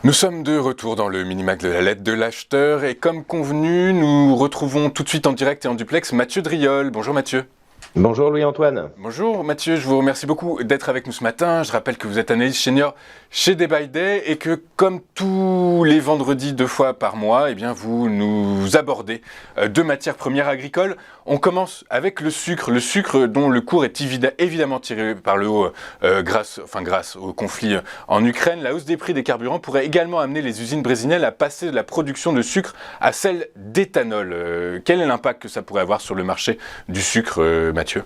Nous sommes de retour dans le Minimac de la lettre de l'acheteur et comme convenu, nous retrouvons tout de suite en direct et en duplex Mathieu Driol. Bonjour Mathieu. Bonjour Louis-Antoine. Bonjour Mathieu, je vous remercie beaucoup d'être avec nous ce matin. Je rappelle que vous êtes analyste senior chez Day by Day et que comme tous les vendredis 2 fois par mois, eh bien vous nous abordez deux matières premières agricoles. On commence avec le sucre dont le cours est évidemment tiré par le haut grâce au conflit en Ukraine. La hausse des prix des carburants pourrait également amener les usines brésiliennes à passer de la production de sucre à celle d'éthanol. Quel est l'impact que ça pourrait avoir sur le marché du sucre, Mathieu?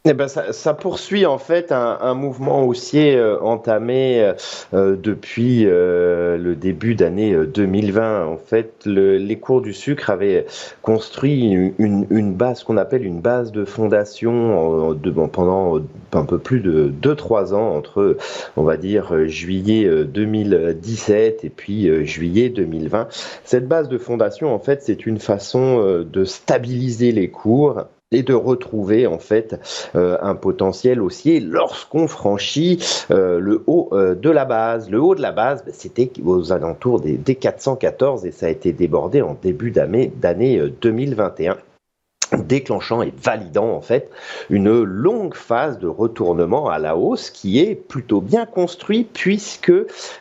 Eh ben ça poursuit en fait un mouvement haussier entamé depuis le début d'année 2020. En fait, les cours du sucre avaient construit une base qu'on appelle une base de fondation pendant un peu plus de 2-3 ans entre, on va dire, juillet 2017 et puis juillet 2020. Cette base de fondation, en fait, c'est une façon de stabiliser les cours et de retrouver en fait un potentiel haussier lorsqu'on franchit le haut de la base. Le haut de la base, c'était aux alentours des 414 et ça a été débordé en début d'année 2021. Déclenchant et validant en fait une longue phase de retournement à la hausse qui est plutôt bien construit puisque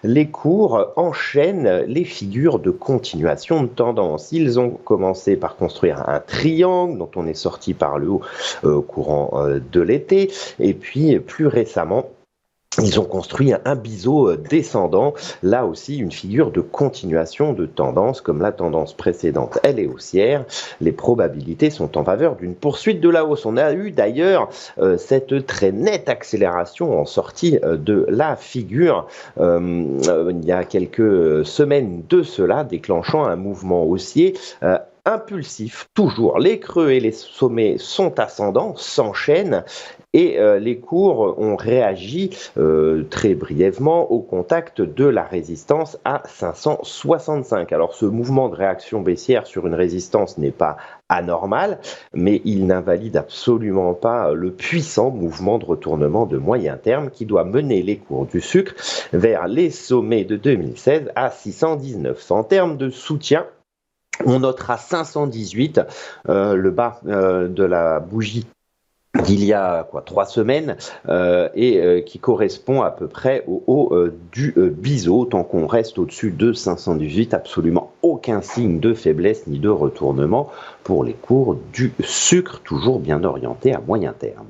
les cours enchaînent les figures de continuation de tendance. Ils ont commencé par construire un triangle dont on est sorti par le haut courant de l'été et puis plus récemment ils ont construit un biseau descendant, là aussi une figure de continuation de tendance, comme la tendance précédente, elle est haussière, les probabilités sont en faveur d'une poursuite de la hausse. On a eu d'ailleurs cette très nette accélération en sortie de la figure il y a quelques semaines de cela, déclenchant un mouvement haussier impulsif, toujours. Les creux et les sommets sont ascendants, s'enchaînent et les cours ont réagi très brièvement au contact de la résistance à 565. Alors ce mouvement de réaction baissière sur une résistance n'est pas anormal, mais il n'invalide absolument pas le puissant mouvement de retournement de moyen terme qui doit mener les cours du sucre vers les sommets de 2016 à 619. En termes de soutien, on notera 518, le bas de la bougie d'il y a 3 semaines et qui correspond à peu près au haut du biseau. Tant qu'on reste au-dessus de 518, absolument aucun signe de faiblesse ni de retournement pour les cours du sucre, toujours bien orientés à moyen terme.